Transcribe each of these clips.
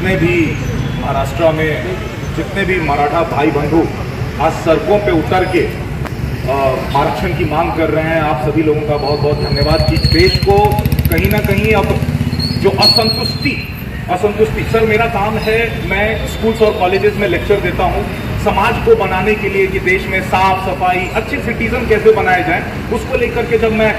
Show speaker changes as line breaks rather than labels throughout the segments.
जितने भी महाराष्ट्र में जितने भी मराठा भाई बंधु आज सड़कों पे उतर के आरक्षण की मांग कर रहे हैं, आप सभी लोगों का बहुत बहुत धन्यवाद कि देश को कहीं ना कहीं अब जो असंतुष्टि सर, मेरा काम है, मैं स्कूल्स और कॉलेजेस में लेक्चर देता हूँ समाज को बनाने के लिए कि देश में साफ सफाई, अच्छे सिटीजन कैसे बनाए जाएं, उसको लेकर के जब मैं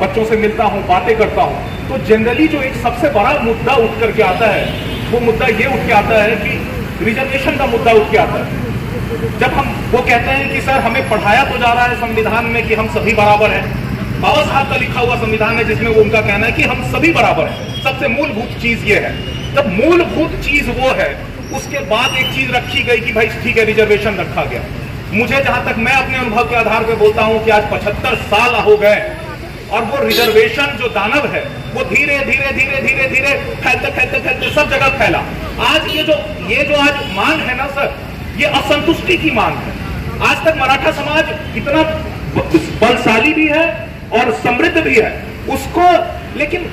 बच्चों से मिलता हूँ, बातें करता हूँ, तो जनरली जो एक सबसे बड़ा मुद्दा उठ करके आता है वो मुद्दा ये उठ के आता है कि रिजर्वेशन का मुद्दा उठ के आता है। जब हम वो कहते हैं कि सर हमें पढ़ाया तो जा रहा है संविधान में कि हम सभी बराबर हैं, बाबा साहब का लिखा हुआ संविधान है जिसमें वो उनका कहना है कि हम सभी बराबर हैं। सबसे मूलभूत चीज ये है, जब मूलभूत चीज वो है उसके बाद एक चीज रखी गई कि भाई ठीक है रिजर्वेशन रखा गया। मुझे जहां तक मैं अपने अनुभव के आधार पर बोलता हूं कि आज 75 साल हो गए और वो रिजर्वेशन जो दानव है वो धीरे धीरे धीरे धीरे धीरे फैलते फैलते फैलते सब जगह फैला। आज ये जो आज मांग है ना सर, ये असंतुष्टि की मांग है। आज तक मराठा समाज इतना बलशाली भी है और समृद्ध भी है उसको, लेकिन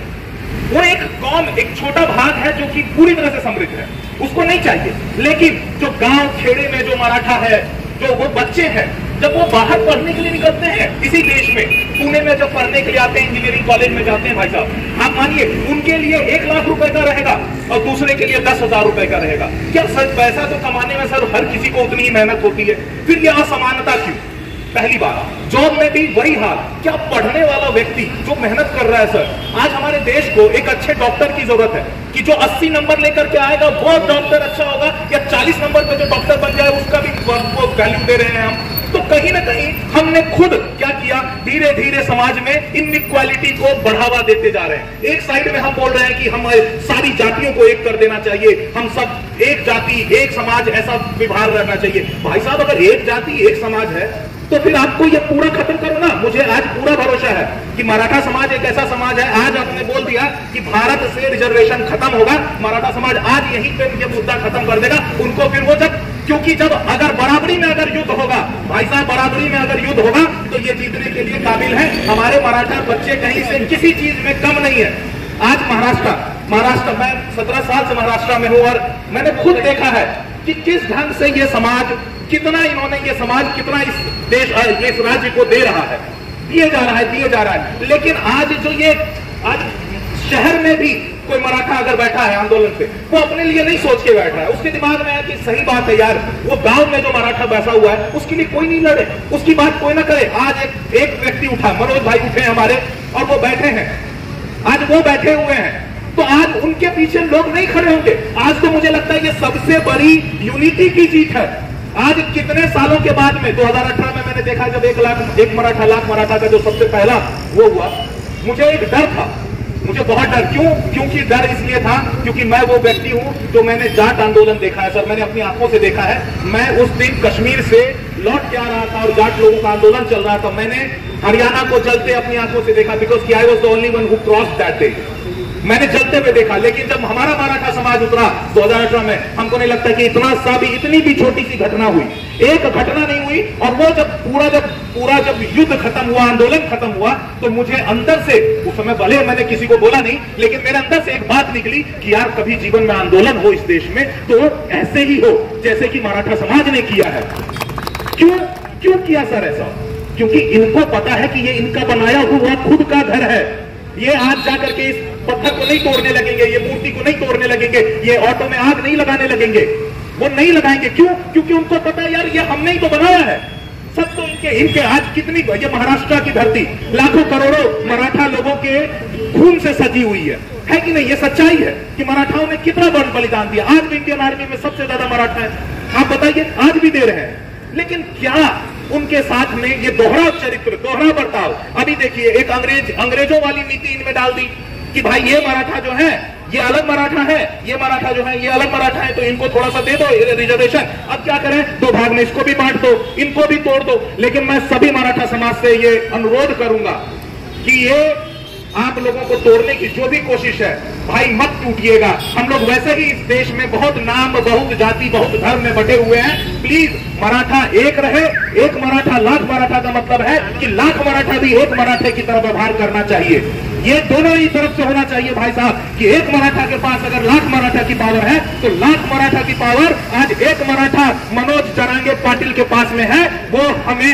वो एक कौम, एक छोटा भाग है जो कि पूरी तरह से समृद्ध है, उसको नहीं चाहिए। लेकिन जो गांव खेड़े में जो मराठा है, जो वो बच्चे हैं, जब वो बाहर पढ़ने के लिए निकलते हैं इसी देश में, पुणे में जब पढ़ने के लिए आते हैं, इंजीनियरिंग कॉलेज में जाते हैं, भाई साहब आप मानिए उनके लिए 1 लाख रुपए का रहेगा और दूसरे के लिए 10,000 रुपए का रहेगा। क्या सर पैसा तो कमाने में सर हर किसी को उतनी ही मेहनत होती है, फिर यह असमानता क्यों? पहली बात, जॉब में भी वही हाल। क्या पढ़ने वाला व्यक्ति जो मेहनत कर रहा है सर, आज हमारे देश को एक अच्छे डॉक्टर की जरूरत है कि जो 80 नंबर लेकर के आएगा वो डॉक्टर अच्छा होगा, या 40 नंबर पे जो डॉक्टर बन जाए उसका भी वैल्यू दे रहे हैं हम। तो कहीं ना कहीं हमने खुद क्या किया, धीरे धीरे समाज में इनइक्वालिटी को बढ़ावा देते जा रहे हैं। एक साइड में हम बोल रहे हैं कि हम सारी जातियों को एक कर देना चाहिए, हम सब एक जाति एक समाज ऐसा व्यवहार रहना चाहिए। भाई साहब अगर एक जाति एक समाज है तो फिर आपको ये पूरा खत्म करो ना। मुझे आज पूरा भरोसा है कि मराठा समाज एक ऐसा समाज है, आज आपने बोल दिया कि भारत से रिजर्वेशन खत्म होगा, मराठा समाज आज यहीं पे ये मुद्दा खत्म कर देगा। उनको फिर वो क्योंकि जब अगर बराबरी में अगर युद्ध होगा, भाई साहब बराबरी में अगर युद्ध होगा तो ये जीतने के लिए काबिल है। हमारे मराठा बच्चे कहीं से किसी चीज में कम नहीं है। आज महाराष्ट्र मैं 17 साल से महाराष्ट्र में हूं और मैंने खुद देखा है कि किस ढंग से ये समाज कितना कितना इस देश इस राज्य को दे रहा है, दिए जा रहा है। लेकिन आज जो ये आज शहर में भी कोई मराठा अगर बैठा है आंदोलन पे, वो अपने लिए नहीं सोच के बैठ रहा है। उसके दिमाग में है कि सही बात है यार, वो गांव में जो मराठा बैठा हुआ है उसके लिए कोई नहीं लड़े, उसकी बात कोई ना करे। आज एक व्यक्ति उठा, मनोज भाई उठे हमारे और वो बैठे हैं, आज वो बैठे हुए हैं, तो आज उनके पीछे लोग नहीं खड़े होंगे। आज तो मुझे लगता है ये सबसे बड़ी यूनिटी की जीत है। आज कितने सालों के बाद में 2018 में मैंने देखा जब 1 लाख मराठा का जो सबसे पहला वो हुआ, मुझे एक डर था, मुझे बहुत डर। क्योंकि डर इसलिए था क्योंकि मैं वो व्यक्ति हूं जो मैंने जाट आंदोलन देखा है सर, मैंने अपनी आंखों से देखा है। मैं उस दिन कश्मीर से लौट के आ रहा था और जाट लोगों का आंदोलन चल रहा था, मैंने हरियाणा को जलते अपनी आंखों से देखा, because I was the only one who crossed that day. मैंने जलते हुए देखा। लेकिन जब हमारा मराठा समाज उतरा 2018 में, हमको नहीं लगता कि इतनी भी छोटी सी घटना हुई, एक घटना नहीं हुई। और वो जब युद्ध खत्म हुआ, आंदोलन खत्म हुआ, तो मुझे अंदर से, उस समय भले मैंने किसी को बोला नहीं, लेकिन मेरे अंदर से एक बात निकली कि यार कभी जीवन में आंदोलन हो इस देश में तो ऐसे ही हो जैसे कि मराठा समाज ने किया है। क्यों किया सर ऐसा? क्योंकि इनको पता है कि ये इनका बनाया हुआ खुद का घर है। ये आज जाकर के इस पत्थर को नहीं तोड़ने लगेंगे, ये मूर्ति को नहीं तोड़ने लगेंगे, ये ऑटो में आग नहीं लगाने लगेंगे, वो नहीं लगाएंगे। क्यों? क्योंकि उनको पता है यार ये हमने ही तो बनाया है। सब तो इनके आज कितनी, ये महाराष्ट्र की धरती लाखों करोड़ों मराठा लोगों के खून से सजी हुई है कि नहीं? ये सच्चाई है कि मराठाओं ने कितना बड़ा बलिदान दिया। आज भी इंडियन आर्मी में सबसे ज्यादा मराठा है, आप बताइए, आज भी दे रहे हैं। लेकिन क्या उनके साथ में ये दोहरा चरित्र, दोहरा बर्ताव? अभी देखिए एक अंग्रेजों वाली नीति इनमें डाल दी कि भाई ये मराठा जो है ये अलग मराठा है, ये मराठा जो है ये अलग मराठा है, तो इनको थोड़ा सा दे दो रिजर्वेशन। अब क्या करें, 2 भाग में इसको भी बांट दो, इनको भी तोड़ दो। लेकिन मैं सभी मराठा समाज से ये अनुरोध करूंगा कि ये आप लोगों को तोड़ने की जो भी कोशिश है, भाई मत टूटिएगा। हम लोग वैसे ही इस देश में बहुत नाम, बहुत जाति, बहुत धर्म में बटे हुए हैं। प्लीज मराठा एक रहे। एक मराठा लाख मराठा का मतलब है कि लाख मराठा भी एक मराठे की तरह व्यवहार करना चाहिए। ये दोनों ही तरफ से होना चाहिए भाई साहब, कि एक मराठा के पास अगर लाख मराठा की पावर है तो लाख मराठा की पावर आज एक मराठा मनोज जरांगे पाटिल के पास में है। वो हमें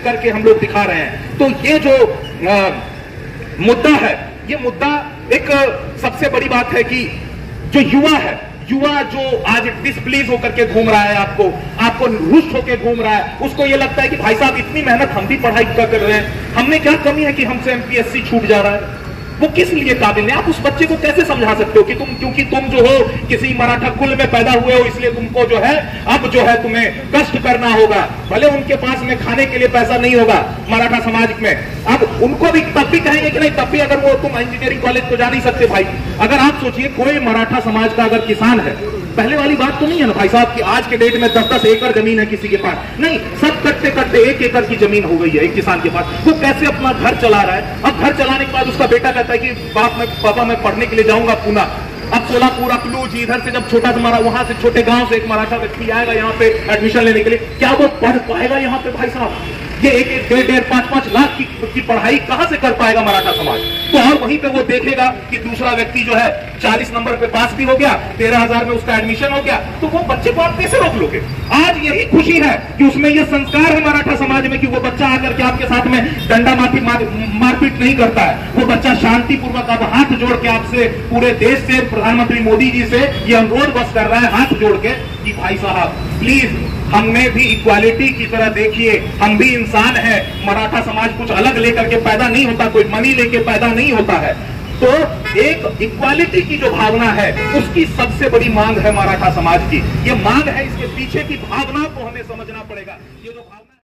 करके हम लोग दिखा रहे हैं। तो ये जो मुद्दा है, ये मुद्दा एक सबसे बड़ी बात है कि जो युवा जो आज डिसप्लीज होकर के घूम रहा है, आपको रुष्ट होकर घूम रहा है, उसको ये लगता है कि भाई साहब इतनी मेहनत हम भी पढ़ाई कर रहे हैं, हमने क्या कमी है कि हमसे एमपीएससी छूट जा रहा है। वो किस लिए काबिल है? आप उस बच्चे को कैसे समझा सकते हो कि क्योंकि तुम जो हो किसी मराठा कुल में पैदा हुए हो, इसलिए तुमको जो है अब जो है तुम्हें कष्ट करना होगा। भले उनके पास में खाने के लिए पैसा नहीं होगा मराठा समाज में, अब उनको भी तब भी कहेंगे कि नहीं, तब भी अगर वो तुम इंजीनियरिंग कॉलेज तो जा नहीं सकते भाई। अगर आप सोचिए कोई मराठा समाज का अगर किसान है, पहले वाली बात तो नहीं है ना भाई साहब कि आज के डेट में 10-10 एकड़ जमीन है किसी के पास, नहीं, सब कटते 1 एकड़ की जमीन हो गई है एक किसान के पास। वो कैसे अपना घर चला रहा है? अब घर चलाने के बाद उसका बेटा कहता है कि पापा मैं पढ़ने के लिए जाऊंगा पूना। अब सोलापुर, अकलूज, इधर से जब छोटा तुम्हारा वहां से छोटे गांव से एक मराठा व्यक्ति आएगा यहाँ पे एडमिशन लेने के लिए, क्या वो पढ़ पाएगा यहाँ पे भाई साहब? ये 1-1, 1.5-5 लाख की पढ़ाई कहां से कर पाएगा मराठा समाज? तो और वहीं पे वो देखेगा कि दूसरा व्यक्ति जो है 40 नंबर पे पास भी हो गया, 13,000 में उसका एडमिशन हो गया, तो वो बच्चे को आप कैसे रोक लोगे? आज यही खुशी है कि उसमें ये संस्कार है मराठा समाज में कि वो बच्चा आकर के आपके साथ में डंडा मारपीट नहीं करता है। वो बच्चा शांतिपूर्वक अब हाथ जोड़ के आपसे, पूरे देश से, प्रधानमंत्री मोदी जी से ये अनुरोध बस कर रहा है हाथ जोड़ के कि भाई साहब प्लीज हमने भी इक्वालिटी की तरह देखिए, हम भी इंसान हैं। मराठा समाज कुछ अलग लेकर के पैदा नहीं होता, कोई मनी लेके पैदा नहीं होता है। तो एक इक्वालिटी की जो भावना है उसकी सबसे बड़ी मांग है मराठा समाज की। ये मांग है, इसके पीछे की भावना को हमें समझना पड़ेगा।